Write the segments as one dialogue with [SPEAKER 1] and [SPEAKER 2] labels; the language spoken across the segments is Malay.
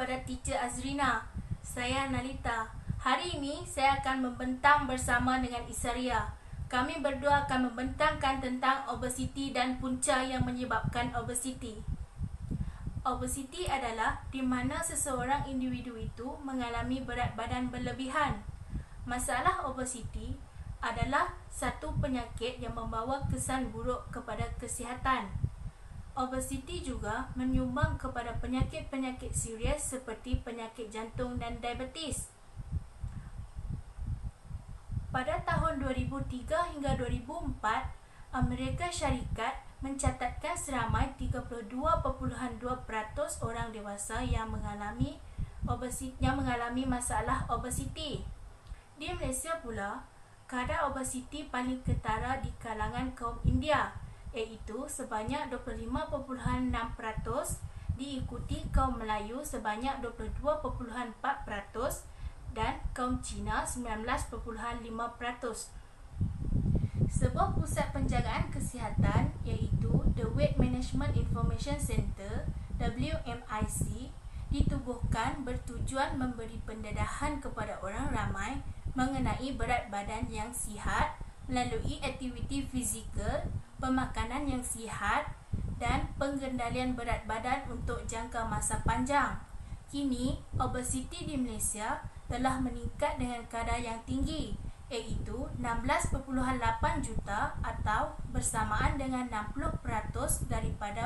[SPEAKER 1] kepada Teacher Azrina. Saya Nalita. Hari ini saya akan membentang bersama dengan Isaria. Kami berdua akan membentangkan tentang obesiti dan punca yang menyebabkan obesiti. Obesiti adalah di mana seseorang individu itu mengalami berat badan berlebihan. Masalah obesiti adalah satu penyakit yang membawa kesan buruk kepada kesihatan. Obesiti juga menyumbang kepada penyakit-penyakit serius seperti penyakit jantung dan diabetes. Pada tahun 2003 hingga 2004, Amerika Syarikat mencatatkan seramai 32.2% orang dewasa yang mengalami masalah obesiti. Di Malaysia pula, kadar obesiti paling ketara di kalangan kaum India, iaitu sebanyak 25.6%, diikuti kaum Melayu sebanyak 22.4% dan kaum Cina 19.5%. Sebuah pusat penjagaan kesihatan iaitu The Weight Management Information Center (WMIC) ditubuhkan bertujuan memberi pendedahan kepada orang ramai mengenai berat badan yang sihat melalui aktiviti fizikal, pemakanan yang sihat dan pengendalian berat badan untuk jangka masa panjang. Kini, obesiti di Malaysia telah meningkat dengan kadar yang tinggi, iaitu 16.8 juta atau bersamaan dengan 60% daripada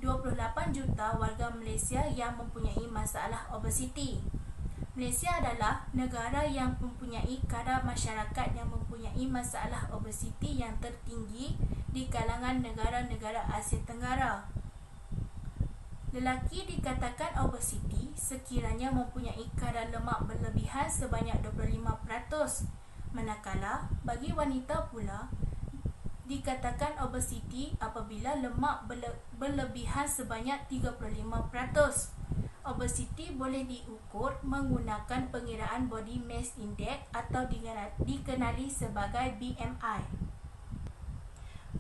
[SPEAKER 1] 28 juta warga Malaysia yang mempunyai masalah obesiti. Malaysia adalah negara yang mempunyai kadar masyarakat yang mempunyai masalah obesiti yang tertinggi di kalangan negara-negara Asia Tenggara. Lelaki dikatakan obesiti sekiranya mempunyai kadar lemak berlebihan sebanyak 25%, manakala bagi wanita pula dikatakan obesiti apabila lemak berlebihan sebanyak 35%. Obesiti boleh diukur menggunakan pengiraan Body Mass Index atau dikenali sebagai BMI.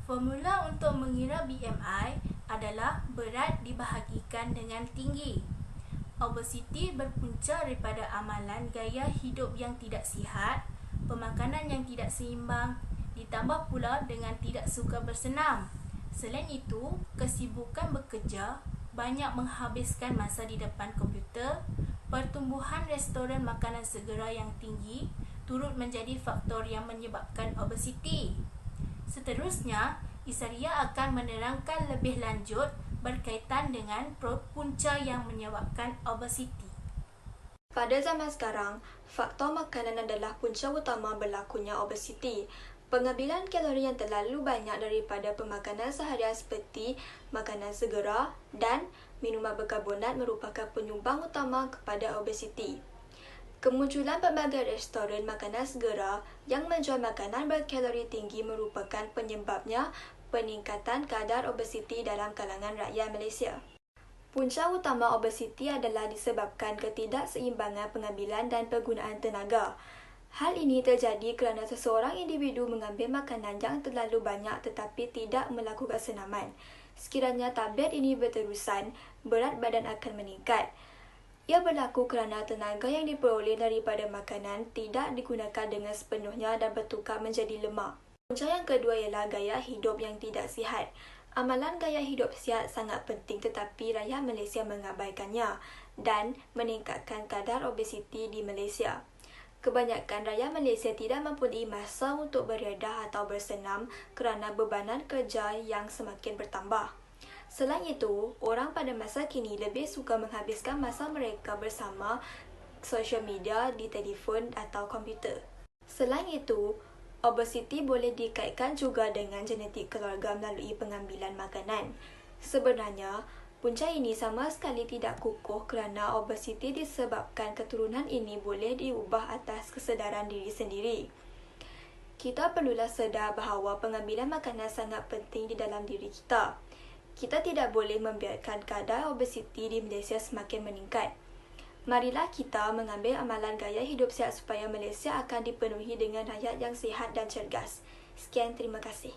[SPEAKER 1] Formula untuk mengira BMI adalah berat dibahagikan dengan tinggi. Obesiti berpunca daripada amalan gaya hidup yang tidak sihat, pemakanan yang tidak seimbang, ditambah pula dengan tidak suka bersenam. Selain itu, kesibukan bekerja, banyak menghabiskan masa di depan komputer, pertumbuhan restoran makanan segera yang tinggi turut menjadi faktor yang menyebabkan obesiti. Seterusnya, Isaria akan menerangkan lebih lanjut berkaitan dengan punca yang menyebabkan obesiti.
[SPEAKER 2] Pada zaman sekarang, faktor makanan adalah punca utama berlakunya obesiti. Pengambilan kalori yang terlalu banyak daripada pemakanan seharian seperti makanan segera dan minuman berkarbonat merupakan penyumbang utama kepada obesiti. Kemunculan pelbagai restoran makanan segera yang menjual makanan berkalori tinggi merupakan penyebabnya peningkatan kadar obesiti dalam kalangan rakyat Malaysia. Punca utama obesiti adalah disebabkan ketidakseimbangan pengambilan dan penggunaan tenaga. Hal ini terjadi kerana seseorang individu mengambil makanan yang terlalu banyak tetapi tidak melakukan senaman. Sekiranya tabiat ini berterusan, berat badan akan meningkat. Ia berlaku kerana tenaga yang diperoleh daripada makanan tidak digunakan dengan sepenuhnya dan bertukar menjadi lemak. Punca yang kedua ialah gaya hidup yang tidak sihat. Amalan gaya hidup sihat sangat penting tetapi rakyat Malaysia mengabaikannya dan meningkatkan kadar obesiti di Malaysia. Kebanyakan rakyat Malaysia tidak mempunyai masa untuk beredah atau bersenam kerana bebanan kerja yang semakin bertambah. Selain itu, orang pada masa kini lebih suka menghabiskan masa mereka bersama sosial media di telefon atau komputer. Selain itu, obesiti boleh dikaitkan juga dengan genetik keluarga melalui pengambilan makanan. Sebenarnya, punca ini sama sekali tidak kukuh kerana obesiti disebabkan keturunan ini boleh diubah atas kesedaran diri sendiri. Kita perlulah sedar bahawa pengambilan makanan sangat penting di dalam diri kita. Kita tidak boleh membiarkan kadar obesiti di Malaysia semakin meningkat. Marilah kita mengambil amalan gaya hidup sihat supaya Malaysia akan dipenuhi dengan rakyat yang sihat dan cergas. Sekian, terima kasih.